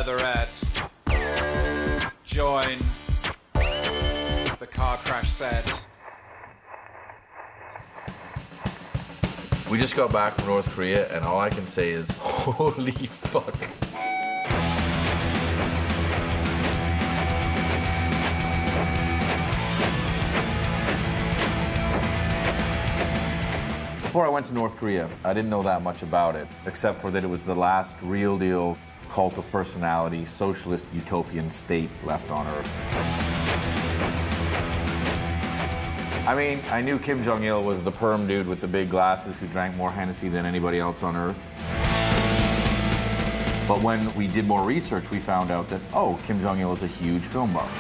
leatherette. Join the car crash set. We just got back from North Korea, and all I can say is, holy fuck. Before I went to North Korea, I didn't know that much about it, except for that it was the last real deal cult of personality, socialist utopian state left on Earth. I mean, I knew Kim Jong-Il was the perm dude with the big glasses who drank more Hennessy than anybody else on Earth. But when we did more research, we found out that, oh, Kim Jong-Il is a huge film buff.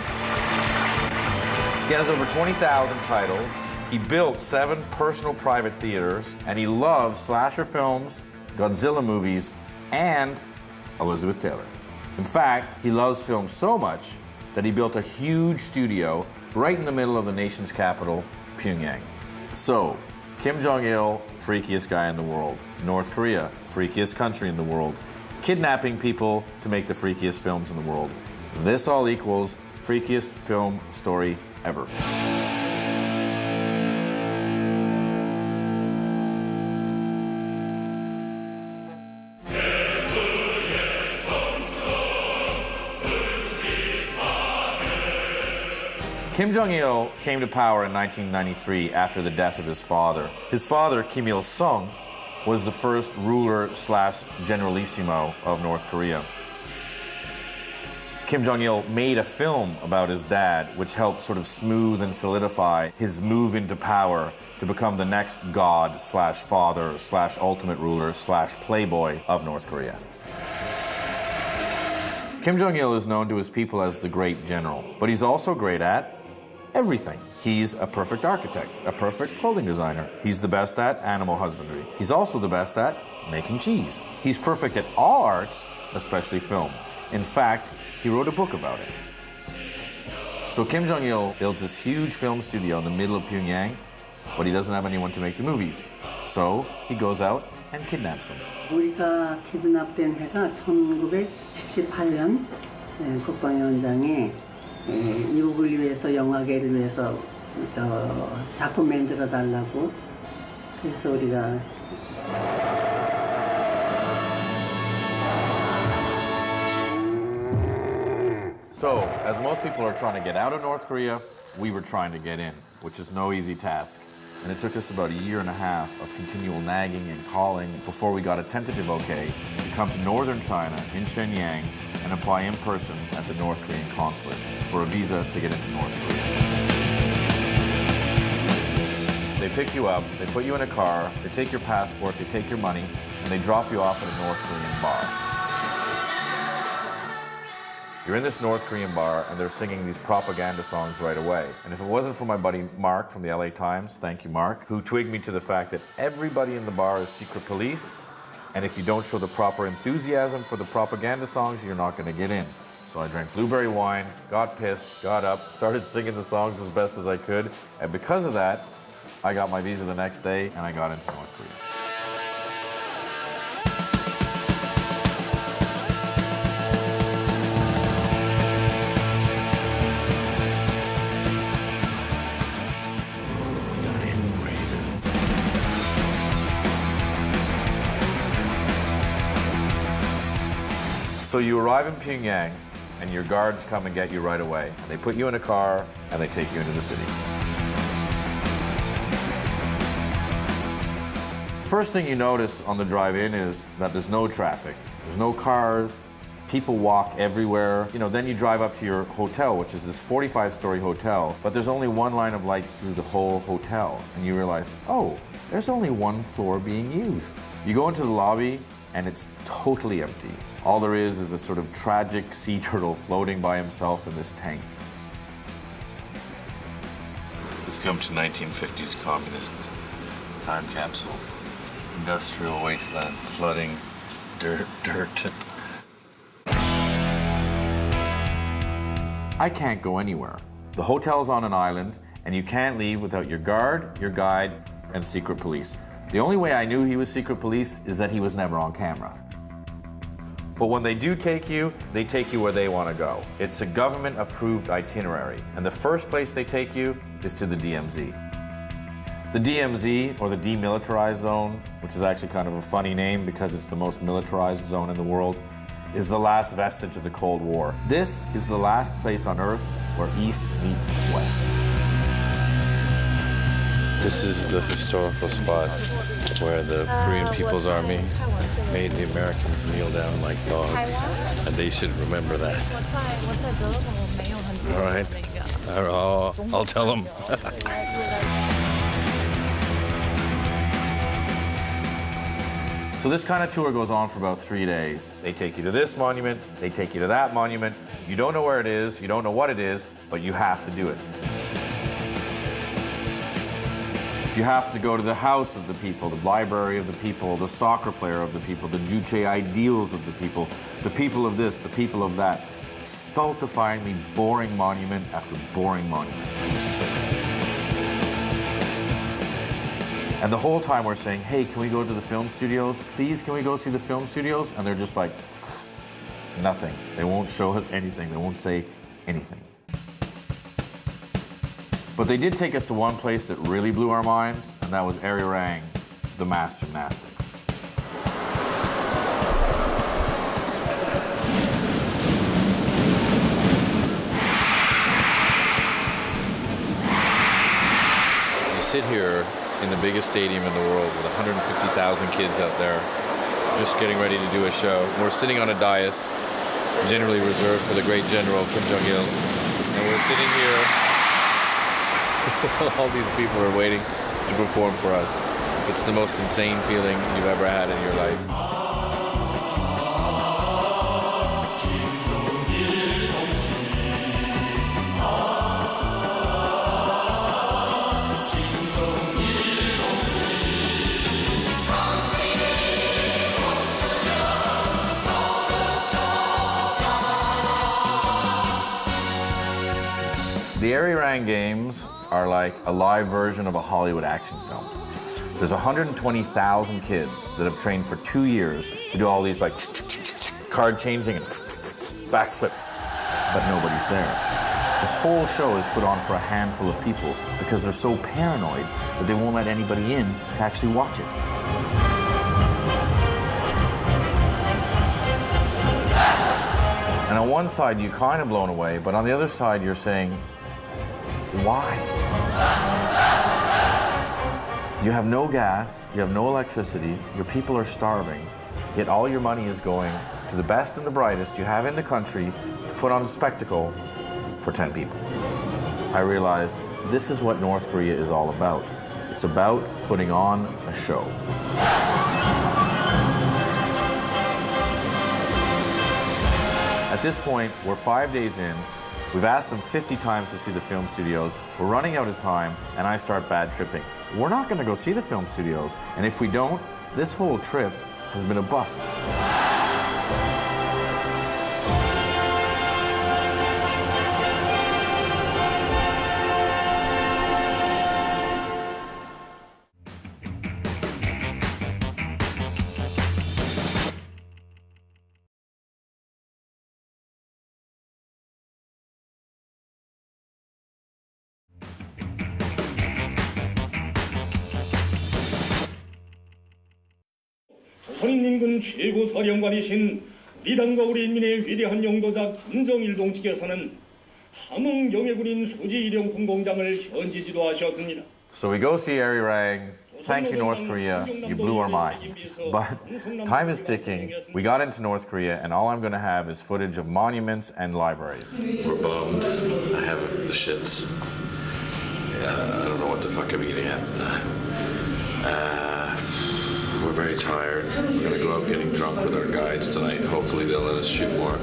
He has over 20,000 titles. He built 7 personal private theaters, and he loves slasher films, Godzilla movies, and Elizabeth Taylor. In fact, he loves film so much that he built a huge studio right in the middle of the nation's capital, Pyongyang. So, Kim Jong-il, freakiest guy in the world. North Korea, freakiest country in the world. Kidnapping people to make the freakiest films in the world. This all equals freakiest film story ever. Kim Jong-il came to power in 1993 after the death of his father. His father, Kim Il-sung, was the first ruler/generalissimo of North Korea. Kim Jong-il made a film about his dad, which helped sort of smooth and solidify his move into power to become the next god/father/ultimate ruler/playboy of North Korea. Kim Jong-il is known to his people as the Great General, but he's also great at everything. He's a perfect architect, a perfect clothing designer. He's the best at animal husbandry. He's also the best at making cheese. He's perfect at all arts, especially film. In fact, he wrote a book about it. So Kim Jong-il builds this huge film studio in the middle of Pyongyang, but he doesn't have anyone to make the movies. So he goes out and kidnaps them. 우리가 키드납된 해가 1978년 국방위원장이 이북을 위해서 영화계를 위해서 작품 만들어 달라고 그래서 우리가 So, as most people are trying to get out of North Korea, we were trying to get in, which is no easy task. And it took us about a year and a half of continual nagging and calling before we got a tentative okay to come to northern China in Shenyang and apply in person at the North Korean consulate for a visa to get into North Korea. They pick you up, they put you in a car, they take your passport, they take your money, and they drop you off at a North Korean bar. You're in this North Korean bar, and they're singing these propaganda songs right away. And if it wasn't for my buddy Mark from the LA Times, thank you, Mark, who twigged me to the fact that everybody in the bar is secret police, and if you don't show the proper enthusiasm for the propaganda songs, you're not going to get in. So I drank blueberry wine, got pissed, got up, started singing the songs as best as I could, and because of that, I got my visa the next day, and I got into North Korea. So you arrive in Pyongyang, and your guards come and get you right away. And they put you in a car, and they take you into the city. First thing you notice on the drive in is that there's no traffic. There's no cars, people walk everywhere. You know, then you drive up to your hotel, which is this 45-story hotel, but there's only one line of lights through the whole hotel. And you realize, oh, there's only one floor being used. You go into the lobby, and it's totally empty. All there is a sort of tragic sea turtle floating by himself in this tank. We've come to 1950s communist time capsule. Industrial wasteland, flooding, dirt. I can't go anywhere. The hotel's on an island, and you can't leave without your guard, your guide, and secret police. The only way I knew he was secret police is that he was never on camera. But when they do take you where they want to go. It's a government-approved itinerary, and the first place they take you is to the DMZ. The DMZ, or the Demilitarized Zone, which is actually kind of a funny name because it's the most militarized zone in the world, is the last vestige of the Cold War. This is the last place on Earth where East meets West. This is the historical spot where the Korean People's Army made the Americans kneel down like dogs, and they should remember that. All right, I'll tell them. So this kind of tour goes on for about 3 days. They take you to this monument, they take you to that monument. You don't know where it is, you don't know what it is, but you have to do it. You have to go to the house of the people, the library of the people, the soccer player of the people, the Juche ideals of the people of this, the people of that. Stultifyingly boring monument after boring monument. And the whole time we're saying, hey, can we go to the film studios? Please, can we go see the film studios? And they're just like, nothing. They won't show us anything. They won't say anything. But they did take us to one place that really blew our minds, and that was Arirang, the mass gymnastics. You sit here in the biggest stadium in the world with 150,000 kids out there just getting ready to do a show. We're sitting on a dais generally reserved for the great general Kim Jong-Il, and we're sitting here. All these people are waiting to perform for us. It's the most insane feeling you've ever had in your life. The Arirang Games are like a live version of a Hollywood action film. There's 120,000 kids that have trained for 2 years to do all these like card changing and backflips, but nobody's there. The whole show is put on for a handful of people because they're so paranoid that they won't let anybody in to actually watch it. And on one side, you're kind of blown away, but on the other side, you're saying, why? You have no gas, you have no electricity, your people are starving, yet all your money is going to the best and the brightest you have in the country to put on a spectacle for 10 people. I realized this is what North Korea is all about. It's about putting on a show. At this point, we're 5 days in. We've asked them 50 times to see the film studios. We're running out of time, and I start bad tripping. We're not going to go see the film studios, and if we don't, this whole trip has been a bust. 조선인민군 최고 사령관이신 우리 당과 우리 인민의 위대한 영도자 김정일 동지께서는 함흥 영해군인 수지 일용 군공장을 현지 지도하셨습니다. So we go see Arirang. Thank you, North Korea. You blew our minds. But time is ticking. We got into North Korea, and all I'm going to have is footage of monuments and libraries. We're bummed. I have the shits. I don't know what the fuck I'm eating half the time. We're very tired. We're gonna go out getting drunk with our guides tonight. Hopefully they'll let us shoot more.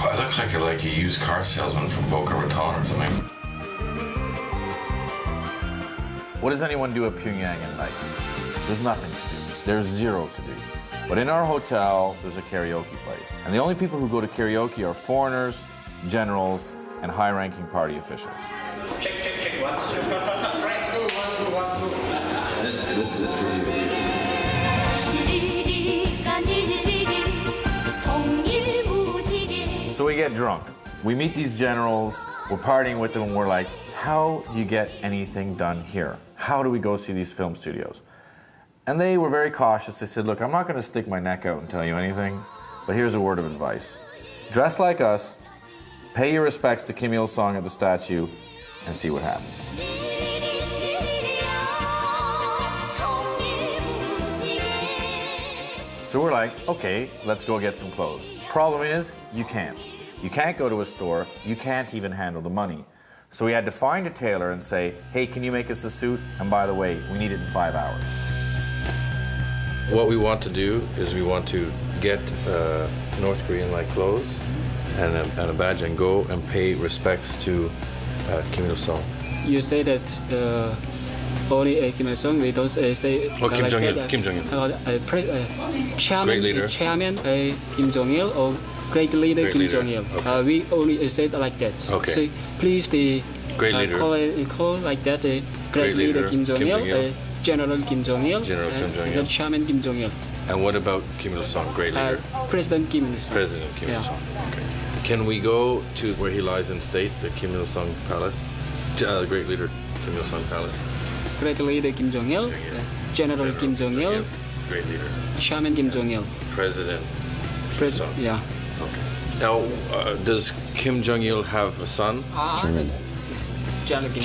I look like a used car salesman from Boca Raton or something. What does anyone do at Pyongyang at night? There's nothing to do. There's zero to do. But in our hotel, there's a karaoke place. And the only people who go to karaoke are foreigners, generals, and high-ranking party officials. Check. 1, 2, 1, 2. This is So we get drunk. We meet these generals, we're partying with them, and we're like, how do you get anything done here? How do we go see these film studios? And they were very cautious. They said, look, I'm not gonna stick my neck out and tell you anything, but here's a word of advice. Dress like us, pay your respects to Kim Il-sung at the statue, and see what happens. So we're like, okay, let's go get some clothes. Problem is, you can't. You can't go to a store, you can't even handle the money. So we had to find a tailor and say, hey, can you make us a suit? And by the way, we need it in 5 hours. What we want to do is we want to get North Korean-like clothes and a badge and go and pay respects to Kim Il-sung. You say that only Kim Il-sung, we don't say Oh, Kim like Jong-il, that, Kim Jong-il. chairman, Great leader. Chairman Kim Jong-il or great leader Great Kim leader. Jong-il. Okay. We only say it like that. Okay. So please Great leader. call like that great leader Kim Jong-il, General Kim Jong-il, General Kim Jong-il. and Chairman Kim Jong-il. And what about Kim Il-sung, great leader? President Kim Il-sung. President Kim Yeah. Il-sung. Okay. Can we go to where he lies in state, the Kim Il-sung Palace? The great leader Kim Il-sung Palace? Great leader Kim Jong-il, General Kim Jong-il, Great leader. Chairman Kim Jong-il. President. President, Il-sung. yeah. Okay. Now, does Kim Jong-il have a son? General Kim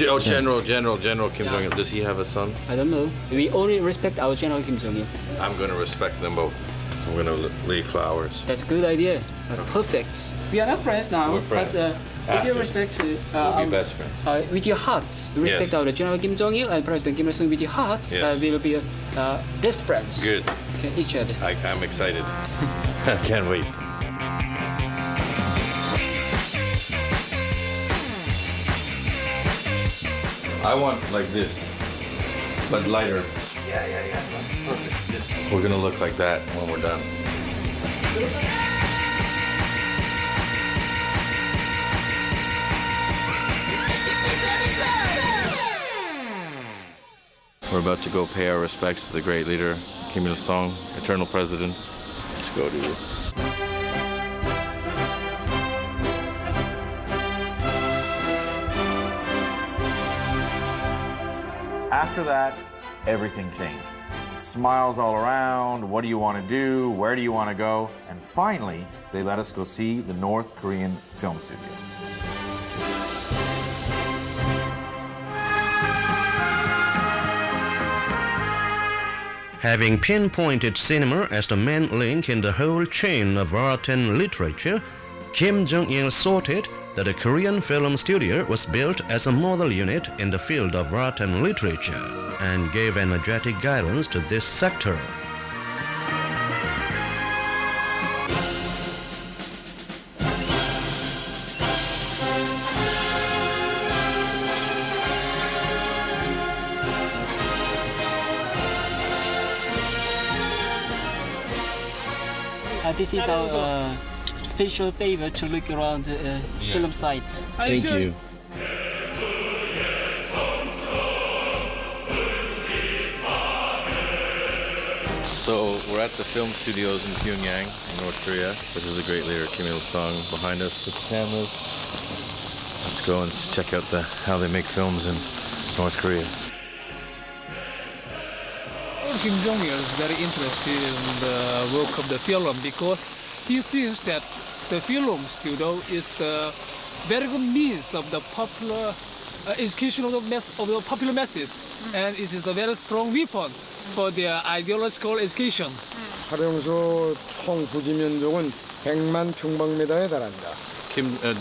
General Kim Yeah. Jong-il. Does he have a son? I don't know. We only respect our General Kim Jong-il. I'm going to respect them both. I'm going to lay flowers. That's a good idea. Perfect. We are not friends now, We're friends. but if you After. respect We'll be best friends. with your hearts, respect Yes. our General Kim Jong-il and President Kim Il-sung with your hearts, Yes. we will be best friends. Good. Okay, each other. I'm excited. Can't wait. I want like this, but lighter. Yeah. Perfect. We're gonna look like that when we're done. We're about to go pay our respects to the great leader, Kim Il-sung, eternal president. Let's go to you. After that, everything changed. Smiles all around, what do you want to do, where do you want to go? And finally, they let us go see the North Korean film studios. Having pinpointed cinema as the main link in the whole chain of art and literature, Kim Jong-il sorted that a Korean film studio was built as a model unit in the field of art and literature and gave energetic guidance to this sector. This is our special favor to look around the film sites. Thank you. So we're at the film studios in Pyongyang, in North Korea. This is the great leader Kim Il-sung behind us with the cameras. Let's go and check out how they make films in North Korea. Kim Jong-il is very interested in the work of the film because he sees that the film studio is the very good means of the popular education of the popular masses, and it is a very strong weapon for their ideological education. 활용소 총 부지 면적은 100만 평방미터에 달한다.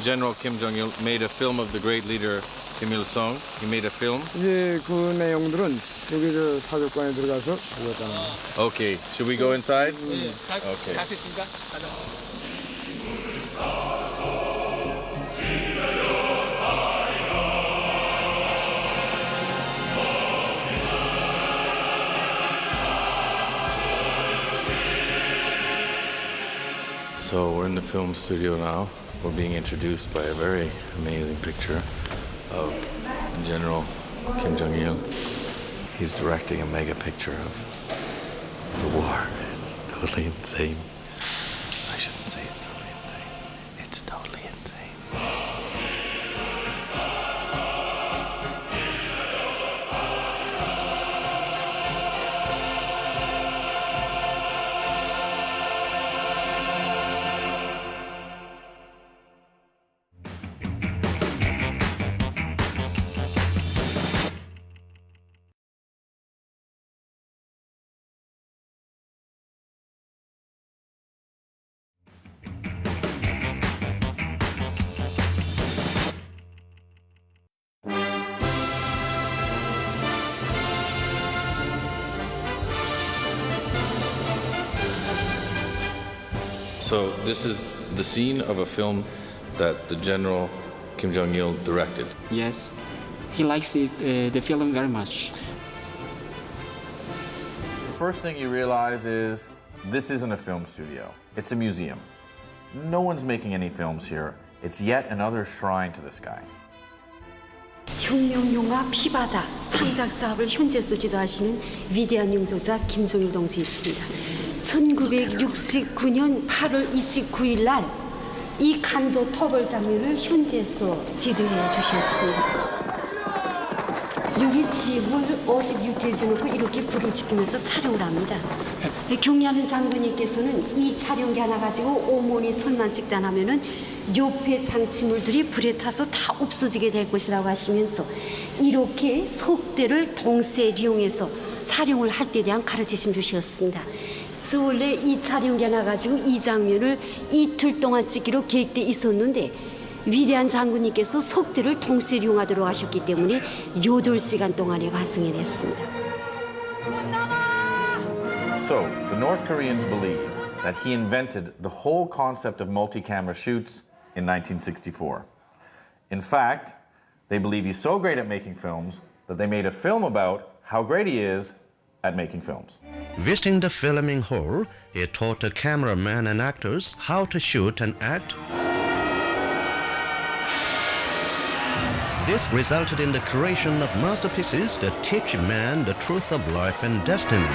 General Kim Jong-il made a film of the great leader Kim Il-sung. He made a film. 이제 그 내용들은 여기 저 사족관에 들어가서 보겠다는 거야. Okay, should we go inside? Okay. 갈수 있습니까? 가자. So we're in the film studio now. We're being introduced by a very amazing picture of General Kim Jong-il. He's directing a mega picture of the war. It's totally insane. I shouldn't say it's totally insane. It's totally So this is the scene of a film that the General Kim Jong-Il directed. Yes, he likes the film very much. The first thing you realize is this isn't a film studio. It's a museum. No one's making any films here. It's yet another shrine to this guy. 혁명용화 피바다 창작 사업을 현재서 지도하시는 위대한 용도자 김정일 동지 있습니다. 1969년 8월 29일 날 이 간도 터벌 장면을 현재서 지도해 주셨습니다. 여기 집을 56대 지놓고 이렇게 불을 지피면서 촬영을 합니다. 경례하는 장군님께서는 이 촬영기 하나 가지고 오모니 선만 찍다 하면은 옆에 장치물들이 불에 타서 다 없어지게 될 것이라고 하시면서 이렇게 속대를 동시에 이용해서 촬영을 할 때에 대한 가르치심 주셨습니다. 그래서 원래 이 촬영기 하나 가지고 이 장면을 이틀 동안 찍기로 계획돼 있었는데 위대한 장군님께서 속대를 동시에 이용하도록 하셨기 때문에 8시간 동안에 완성해냈습니다. So, the North Koreans believe that he invented the whole concept of multi-camera shoots in 1964. In fact, they believe he's so great at making films that they made a film about how great he is at making films. Visiting the filming hall, he taught the cameraman and actors how to shoot and act. This resulted in the creation of masterpieces that teach man the truth of life and destiny.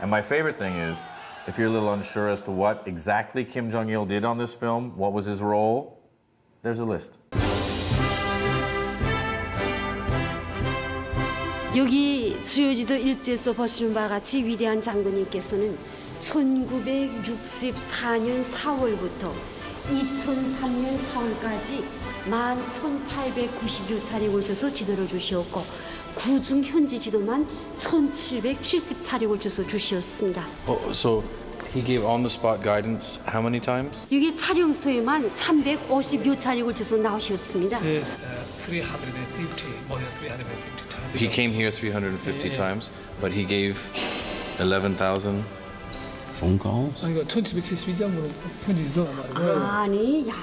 And my favorite thing is, if you're a little unsure as to what exactly Kim Jong-il did on this film, what was his role, there's a list. 여기 주요지도 일지에서 보시는 바와 같이 위대한 장군님께서는 1964년 4월부터 2003년 4월까지 11,890여 촬영을 지도를 주셨고 구중 현지 지도만 1,770촬영을 주셨습니다. So he gave on-the-spot guidance how many times? 여기 촬영소에만 350여 촬영을 나오셨습니다. Yes, 350, more than 350 times. He came here 350 times, but he gave 11,000 phone calls? 아니, 1,772장으로 현지 지도가 말이에요. 아니, 야,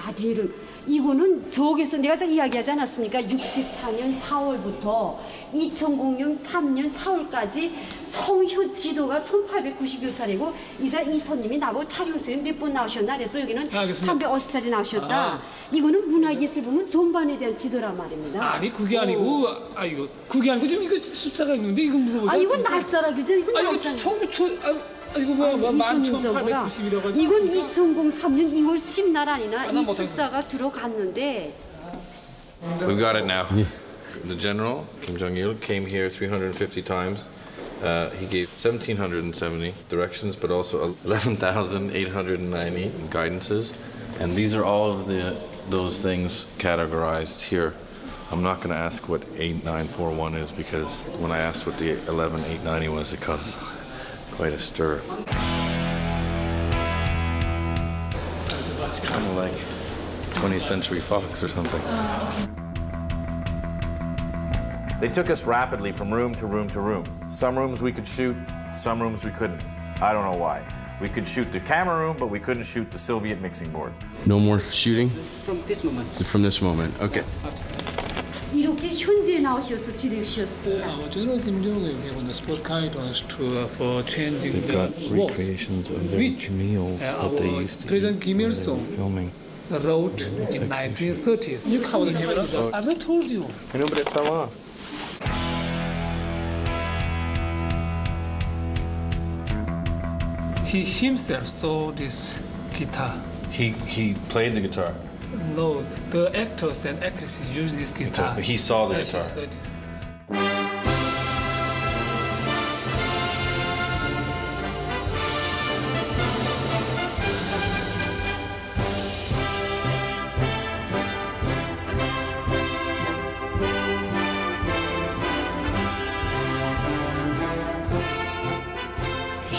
이거는 저기서 내가 이야기하지 않았습니까? 64년 4월부터 2000년 3년 4월까지 총 지도가 1890여 차례고 이 손님이 나보고 촬영소에 몇 번 나오셨나 그래서 여기는 350차례 나오셨다. 이거는 문화예술부문 전반에 대한 지도란 말입니다. 아니 그게 아니고 그게 아니고 지금 이거 숫자가 있는데 이거 물어보자. 아니 이건 날짜라길래 이건 아니 이거 이거 뭐야 11,890이라고 이건 2003년 2월 10날 아니나 이 숫자가 들어갔는데 We've got it now. The general, Kim Jong-il, came here 350 times. He gave 1,770 directions, but also 11,890 guidances. And these are all of those things categorized here. I'm not going to ask what 8941 is because when I asked what the 11,890 was, it caused quite a stir. It's kind of like 20th Century Fox or something. They took us rapidly from room to room to room. Some rooms we could shoot, some rooms we couldn't. I don't know why. We could shoot the camera room, but we couldn't shoot the Soviet mixing board. No more shooting? From this moment. From this moment, okay. 이렇게 현지에 나오셔서 지내주셨습니다. General Kim Jong-il on the spot guidance for changing They've got recreations of their meals that they used to President Kim eat Il-sung when they were filming. wrote in 1930s. You covered the I haven't told you. He himself saw this guitar. He played the guitar. No, the actors and actresses use this guitar. He saw the Yes, guitar. he saw this.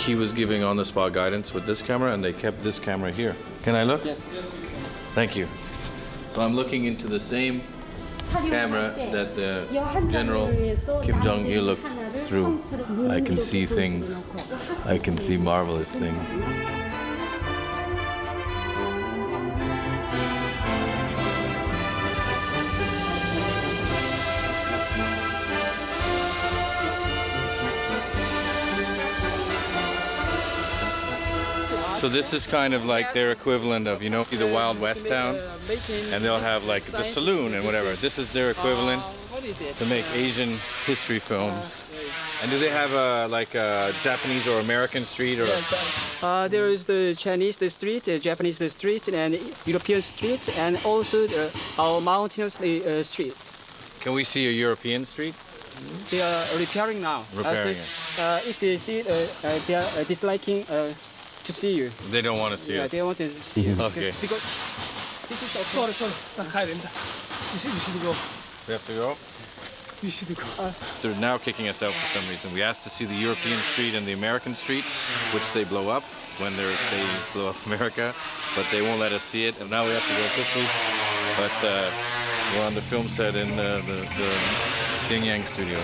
He was giving on-the-spot guidance with this camera, and they kept this camera here. Can I look? Yes. Thank you. So I'm looking into the same camera that the General Kim Jong-Il looked through. I can see things. I can see marvelous things. So this is kind of like their equivalent of, you know, the Wild West town, and they'll have like the saloon and whatever. This is their equivalent to make Asian history films. And do they have a Japanese or American street or? There is the Chinese street, the Japanese street, and European street, and also our mountainous street. Can we see a European street? They are repairing now. Repairing it. If they see it, they are disliking to see you. They don't want to see us. They want to see you. Okay. Because this is Sorry. You should go. We have to go? You should go. They're now kicking us out for some reason. We asked to see the European street and the American street, which they blow up when they blow up America, but they won't let us see it. And now we have to go quickly. But we're on the film set in the Pyongyang studio.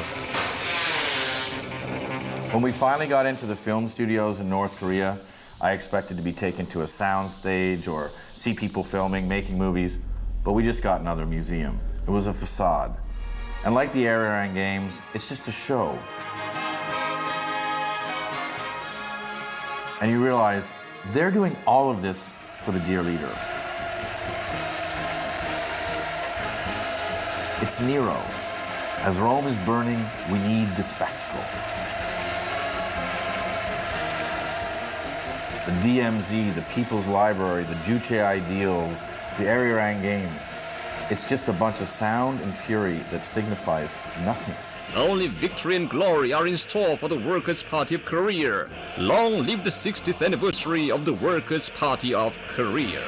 When we finally got into the film studios in North Korea, I expected to be taken to a sound stage or see people filming, making movies, but we just got another museum. It was a facade. And like the Arirang Games, it's just a show. And you realize they're doing all of this for the dear leader. It's Nero. As Rome is burning, we need the spectacle. The DMZ, the People's Library, the Juche Ideals, the Arirang Games. It's just a bunch of sound and fury that signifies nothing. Only victory and glory are in store for the Workers' Party of Korea. Long live the 60th anniversary of the Workers' Party of Korea.